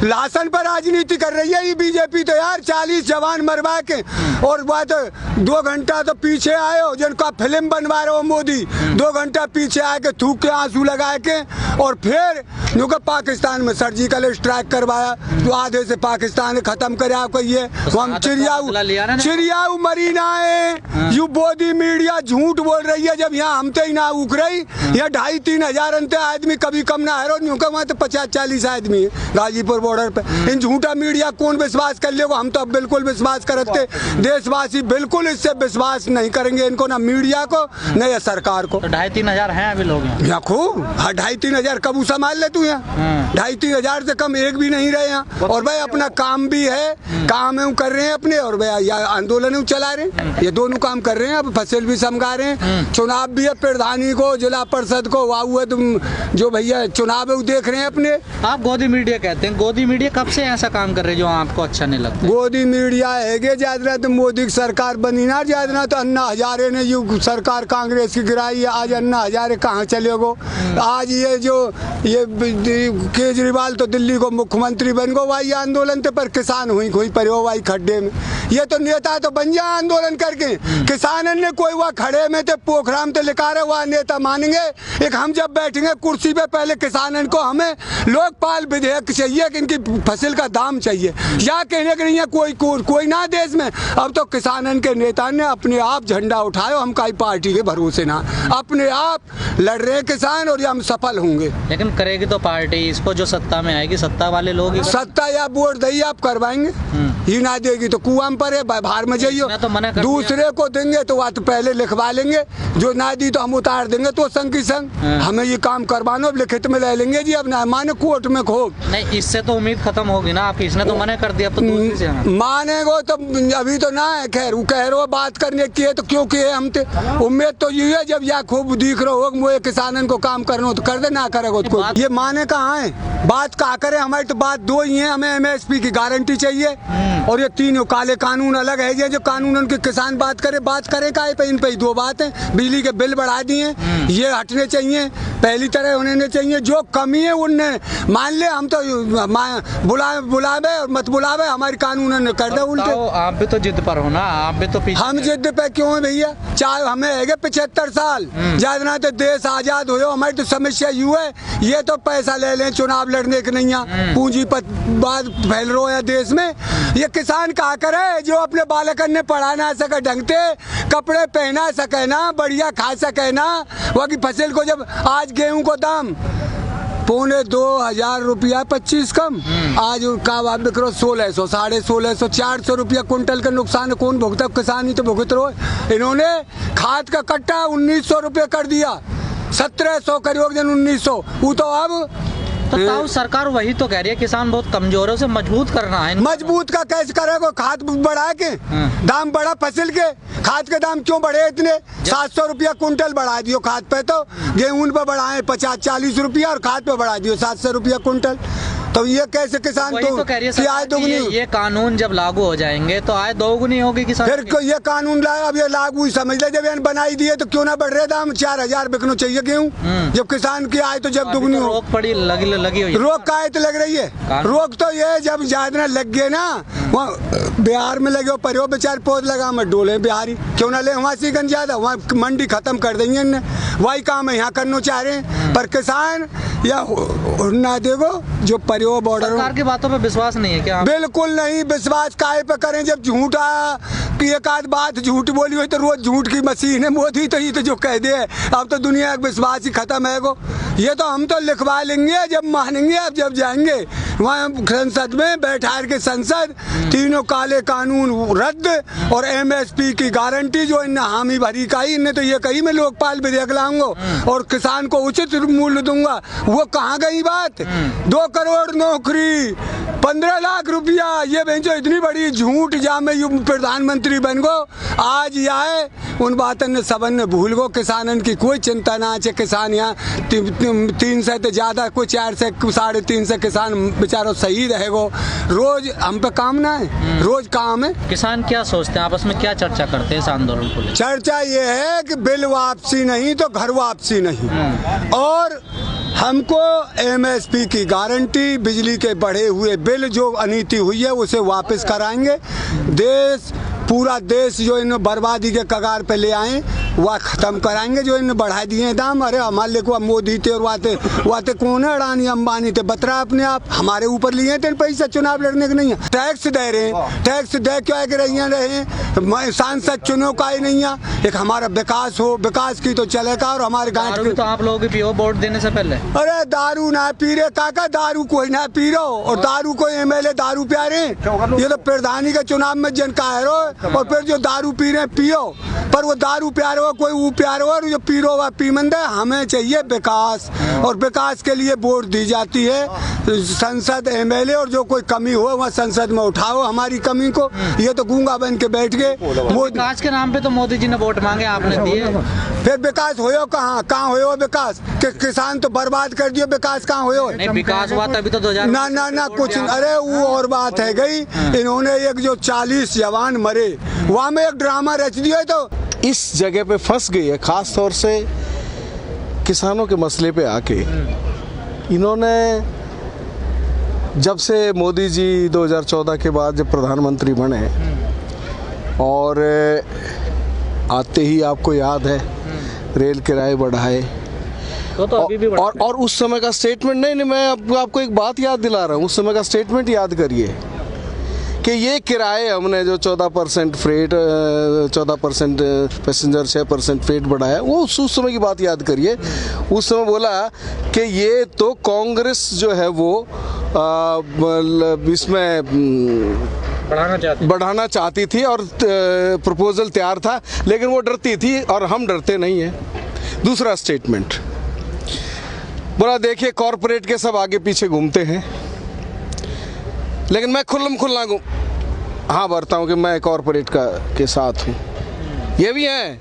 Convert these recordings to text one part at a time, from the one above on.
लाशन पर राजनीति कर रही है ये बीजेपी। तो यार 40 जवान मरवा के और बात 2 घंटा तो पीछे आए हो, जिनका फिल्म बनवा रहे हो मोदी, 2 घंटा पीछे आके थूक के आंसू लगा के और फिर नुका पाकिस्तान में सर्जिकल स्ट्राइक करवाया, तो आधे से पाकिस्तान खत्म करे आपको। ये तो हम चिड़ियाऊ मरीना है, यू मोदी मीडिया झूठ बोल रही है। जब यहाँ हमते ही ना उख रही, यहाँ 2,500-3 हजार अंते आदमी कभी कम ना है, वहाँ तो 50-40 आदमी है गाजीपुर बॉर्डर पे। इन झूठा मीडिया कौन विश्वास कर लेगा? हम तो अब बिल्कुल विश्वास करते, देशवासी बिल्कुल इससे विश्वास नहीं करेंगे इनको, ना मीडिया को न या सरकार को। तो 2,500-3 हजार हैं अभी लोग यहाँ खूब। 2,500-3 हजार कब संभाल ले तू? यहाँ 2,500-3 हजार से कम एक भी नहीं रहे यहाँ। और भाई अपना काम भी है, काम है कर रहे हैं अपने, और भाई आंदोलन चला रहे हैं, ये दोनों काम कर रहे हैं। अब फसल भी समझा रहे हैं, चुनाव भी है, प्रधानी को जिला परिषद को वाह तुम जो भैया चुनाव है वो देख रहे हैं अपने। आप गोदी मीडिया कहते हैं, गोदी मीडिया कब से ऐसा काम कर रहे हैं जो आपको अच्छा नहीं लगता? गोदी मीडिया है ज्यादा तो मोदी की सरकार बनी ना, ज्यादा तो अन्ना हजारे ने यू सरकार कांग्रेस की गिराई है। आज अन्ना हजारे कहाँ चले गो? आज ये जो ये केजरीवाल तो दिल्ली को मुख्यमंत्री बन गो भाई आंदोलन थे, पर किसान हुई कोई परियो भाई खड्डे में। ये तो नेता तो बन जा आंदोलन करके, किसानन ने कोई वहाँ खड़े में थे पोखराम तो लिखा रहे वहाँ नेता मानेंगे। एक हम जब बैठेंगे कुर्सी पे, पहले किसानन को हमें लोकपाल विधेयक चाहिए कि इनकी फसल का दाम चाहिए, या कहने के नहीं है कोई ना देश में। अब तो किसानन के नेता ने अपने आप झंडा उठाए, हम कई पार्टी के भरोसे ना, अपने आप लड़ रहे किसान और ये हम सफल होंगे। लेकिन करेगी तो पार्टी इसको जो सत्ता में आएगी, सत्ता वाले लोग सत्ता या वोट दही आप करवाएंगे, ही ना देगी तो कुआं पर है, बाहर में जाइयो। तो दूसरे को देंगे तो वह तो पहले लिखवा लेंगे, जो ना दी तो हम उतार देंगे। तो संग की संग हमें ये काम करवाना, लिखित में ले लेंगे जी, अब ना माने कोर्ट में खो नहीं। इससे तो उम्मीद खत्म होगी ना आपकी, इसने तो मना कर दिया, अब तो दूसरी से मानेगो तो अभी तो ना है। खैर वो कह रहे बात करने की है तो क्यों की है, हम उम्मीद तो ये है जब या खूब दिख रहे हो मुझे किसानन को काम करना हो तो कर दे, ना करेगा तो ये माने कहाँ है? बात कहाँ करे? हमारी तो बात 2 ही है, हमें MSP की गारंटी चाहिए और ये 3 काले कानून अलग है। ये जो कानून उनके किसान बात करे का है, इन पे 2 बात है। बिजली के बिल बढ़ा दिए, ये हटने चाहिए, पहली तरह होने चाहिए। जो कमी है उनने मान ले, हम तो बुलावे और मत बुलावे, हमारे कानून कर दे उल्टे। आप भी तो जिद पर हो ना, आप भी तो पीछे। हम जिद पे क्यों है भैया? चाहे हमें है 75 साल, ज्यादा तो देश आजाद हो, हमारी तो समस्या यू है ये तो पैसा ले लें चुनाव लड़ने के नहीं, पूंजीपतिवाद फैल रहा है देश में। ये किसान क्या करे जो अपने बालकन ने पढ़ा ना सके, ढंगते कपड़े पहना सके ना, बढ़िया खा सके ना, वह की फसल को जब आज गेहूं को दाम 2,500 रुपया 25 कम, आज का आप बिक रहे 1,600, 1,500, 400 रुपया कुंटल का नुकसान कौन भुगता? किसान ही तो भुगत रहे। इन्होंने खाद का कट्टा 1,900 रुपये कर दिया, 1,700 करीब 1,900। वो तो अब तो सरकार वही तो कह रही है किसान बहुत कमजोर है, उसे मजबूत करना है। मजबूत का कैसे करेगा? खाद बढ़ा के दाम बढ़ा फसल के, खाद के दाम क्यों बढ़े इतने? 700 रुपया कुंटल बढ़ा दियो खाद पे, तो गेहूं पे बढ़ाए 50-40 रुपया और खाद पे बढ़ा दियो 700 रुपया कुंटल। तो ये कैसे किसान तो कह रही है आय दोगुनी? ये कानून जब लागू हो जाएंगे तो आय दोगुनी होगी किसान। फिर ये कानून लाया, अब ये लागू समझ ले, जब बनाई दिए तो क्यों ना बढ़ रहे दाम? 4,000 बिकना चाहिए गेहूँ, जब किसान की आय तो जब दोगुनी हो। रोक पड़ी लगी हुई, रोक का आय तो लग रही है। रोक तो ये जब ज्यादा लग गए ना, वहाँ बिहार में लगे परियो बेचारे पौध लगा मत डोले बिहारी, क्यों ना ले वहाँ सीगन ज्यादा, वहाँ मंडी खत्म कर देंगे इनने, वही काम है यहाँ करना चाह रहे हैं। पर किसान या ना देखो जो परियो बॉर्डर, सरकार की बातों पे विश्वास नहीं है क्या? बिल्कुल नहीं। विश्वास काहे पे करें जब झूठा की एक आध बात झूठ बोली हुई तो रोज झूठ की मशीन है मोदी, तो ये तो जो कह दे अब तो दुनिया का विश्वास ही खत्म है गो। ये तो हम तो लिखवा लेंगे जब मानेंगे, अब जब जाएंगे वहाँ संसद में बैठा के संसद 3 काले कानून रद्द और MSP की गारंटी जो इन हामी भरी कही, इनने तो ये कही मैं लोकपाल विधेयक लाऊंगा और किसान को उचित मूल्य दूंगा, वो कहाँ गई बात? 2 करोड़ नौकरी, 15 लाख रुपया, ये बेंचो इतनी बड़ी झूठ जा में यू प्रधानमंत्री बन गो। आज आए उन बातन ने सबन ने भूल गो, किसानन की कोई चिंता ना है। किसान यहाँ 300 से ज्यादा, कोई 400 350 किसान बेचारो सही रहेगो। रोज हम पे काम ना है, रोज काम है। किसान क्या सोचते हैं, आपस में क्या चर्चा करते हैं इस आंदोलन को? चर्चा ये है कि बिल वापसी नहीं तो घर वापसी नहीं, और हमको MSP की गारंटी, बिजली के बढ़े हुए बिल जो अनीति हुई है उसे वापस कराएंगे। पूरा देश जो इन बर्बादी के कगार पे ले आए वह ख़त्म कराएंगे, जो इन बढ़ा दिए हैं दाम। अरे हमारे को मोदी थे और वाते कौन है, अडानी अंबानी थे, बतरा अपने आप हमारे ऊपर लिए थे पैसा चुनाव लड़ने के नहीं है। टैक्स दे रहे हैं, टैक्स दे क्या के रहे सांसद चुनो का ही नहीं है। एक हमारा विकास हो, विकास की तो चलेगा। और हमारे गाँव तो आप लोगों की पियो वोट देने से पहले। अरे दारू ना पी रहे काका, दारू कोई ना पी रहे और दारू को MLA दारू पिया रहे। ये तो प्रधानी के चुनाव में जन का है और फिर जो दारू पी रहे पियो, पर वो दारू प्यार हो कोई वो प्यार हो, और जो पी रो वह पीमंद है। हमें चाहिए विकास, और विकास के लिए वोट दी जाती है संसद MLA, और जो कोई कमी हो वह संसद में उठाओ हमारी कमी को। ये तो गूंगा बन के बैठ गए। वो विकास के नाम पे तो मोदी जी ने वोट मांगे, आपने दिए, फिर विकास होयो कहाँ होयो विकास? किसान तो बर्बाद कर दियो, विकास कहाँ होयो? नहीं विकास हुआ तभी तो 2000 ना कुछ। अरे वो और बात है गई। इन्होंने एक जो 40 जवान मरे वहाँ में एक ड्रामा रच दिया। तो इस जगह पे फंस गई है, खास तौर से किसानों के मसले पे आके। इन्होंने जब से मोदी जी 2014 के बाद जब प्रधानमंत्री बने और आते ही आपको याद है रेल किराए बढ़ाए, तो अभी भी और उस समय का स्टेटमेंट नहीं मैं आपको एक बात याद दिला रहा हूँ। उस समय का स्टेटमेंट याद करिए कि ये किराए हमने जो 14% फ्रेट, 14% पैसेंजर, 6% फ्रेट बढ़ाया, वो उस समय की बात याद करिए। उस समय बोला कि ये तो कांग्रेस जो है वो इसमें बढ़ाना चाहती थी और प्रपोजल तैयार था, लेकिन वो डरती थी और हम डरते नहीं हैं। दूसरा स्टेटमेंट बोला देखिए कॉरपोरेट के सब आगे पीछे घूमते हैं, लेकिन मैं खुल्लम खुल्ला हाँ भरता हूँ कि मैं कॉरपोरेट के साथ हूँ। ये भी है,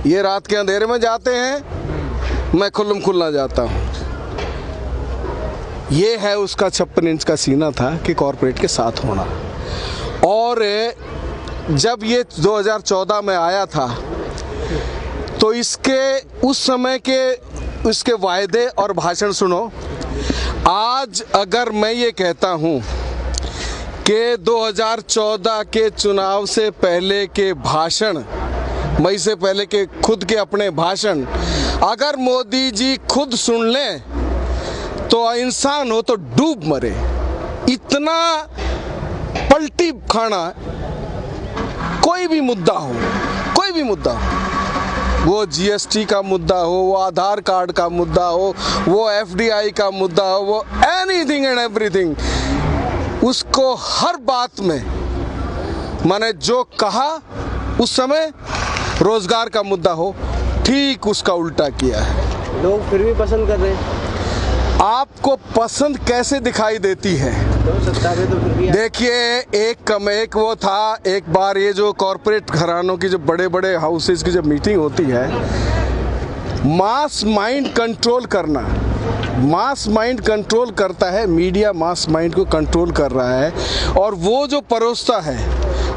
ये रात के अंधेरे में जाते हैं, मैं खुल्लम खुल्ला जाता हूँ। ये है उसका 56 इंच का सीना था कि कॉरपोरेट के साथ होना। और जब ये 2014 में आया था तो इसके उस समय के उसके वायदे और भाषण सुनो। आज अगर मैं ये कहता हूँ कि 2014 के चुनाव से पहले के भाषण, मई से पहले के खुद के अपने भाषण अगर मोदी जी खुद सुन लें तो इंसान हो तो डूब मरे। इतना पलटी खाना, कोई भी मुद्दा हो, वो GST का मुद्दा हो, वो आधार कार्ड का मुद्दा हो, वो FDI का मुद्दा हो, वो एनीथिंग एंड एवरीथिंग, उसको हर बात में मैंने जो कहा उस समय रोजगार का मुद्दा हो, ठीक उसका उल्टा किया है। लोग फिर भी पसंद कर रहे हैं। आपको पसंद कैसे दिखाई देती है? देखिए एक वो था, एक बार ये जो कॉरपोरेट घरानों की जो बड़े बड़े हाउसेस की जब मीटिंग होती है, मास माइंड कंट्रोल करना, मास माइंड कंट्रोल करता है मीडिया, मास माइंड को कंट्रोल कर रहा है और वो जो परोसता है।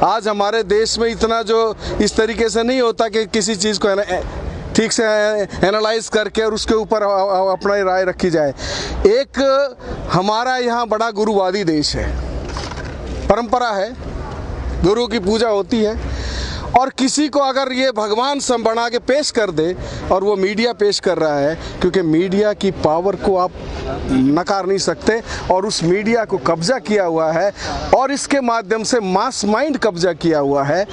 आज हमारे देश में इतना जो इस तरीके से नहीं होता कि किसी चीज़ को ठीक से एनालाइज करके और उसके ऊपर अपना राय रखी जाए। एक हमारा यहाँ बड़ा गुरुवादी देश है, परंपरा है, गुरु की पूजा होती है, और किसी को अगर ये भगवान सम बना के पेश कर दे, और वो मीडिया पेश कर रहा है, क्योंकि मीडिया की पावर को आप नकार नहीं सकते, और उस मीडिया को कब्जा किया हुआ है और इसके माध्यम से मास माइंड कब्जा किया हुआ है।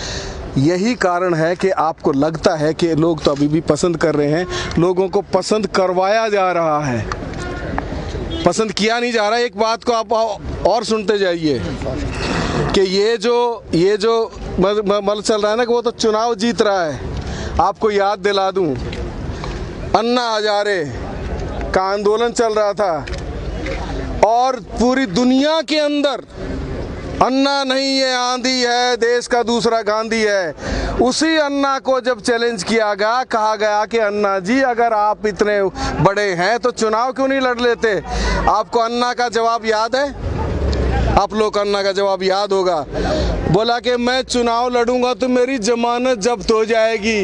यही कारण है कि आपको लगता है कि लोग तो अभी भी पसंद कर रहे हैं, लोगों को पसंद करवाया जा रहा है, पसंद किया नहीं जा रहा। एक बात को आप और सुनते जाइए कि ये जो मल चल रहा है ना कि वो तो चुनाव जीत रहा है। आपको याद दिला दूं, अन्ना हजारे का आंदोलन चल रहा था और पूरी दुनिया के अंदर अन्ना नहीं ये आंधी है, देश का दूसरा गांधी है। उसी अन्ना को जब चैलेंज किया गया, कहा गया कि अन्ना जी अगर आप इतने बड़े हैं तो चुनाव क्यों नहीं लड़ लेते? आपको अन्ना का जवाब याद है? आप लोग को अन्ना का जवाब याद होगा। बोला कि मैं चुनाव लड़ूंगा तो मेरी जमानत जब्त हो जाएगी।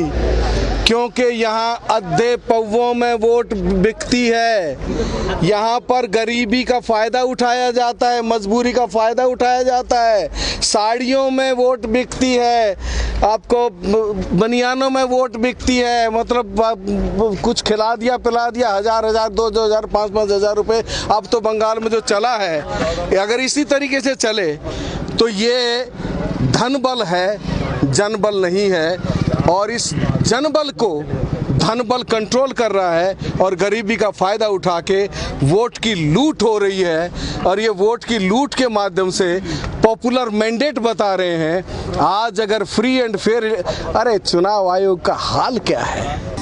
क्योंकि यहाँ अद्धे पौवों में वोट बिकती है। यहाँ पर गरीबी का फ़ायदा उठाया जाता है, मजबूरी का फ़ायदा उठाया जाता है। साड़ियों में वोट बिकती है, आपको बनियानों में वोट बिकती है। मतलब कुछ खिला दिया पिला दिया, 1000 2000 5,000 रुपये अब तो बंगाल में जो चला है, अगर इसी तरीके से चले तो ये धन बल है, जनबल नहीं है। और इस जनबल को धनबल कंट्रोल कर रहा है और गरीबी का फ़ायदा उठा के वोट की लूट हो रही है। और ये वोट की लूट के माध्यम से पॉपुलर मैंडेट बता रहे हैं। आज अगर फ्री एंड फेयर, अरे चुनाव आयोग का हाल क्या है।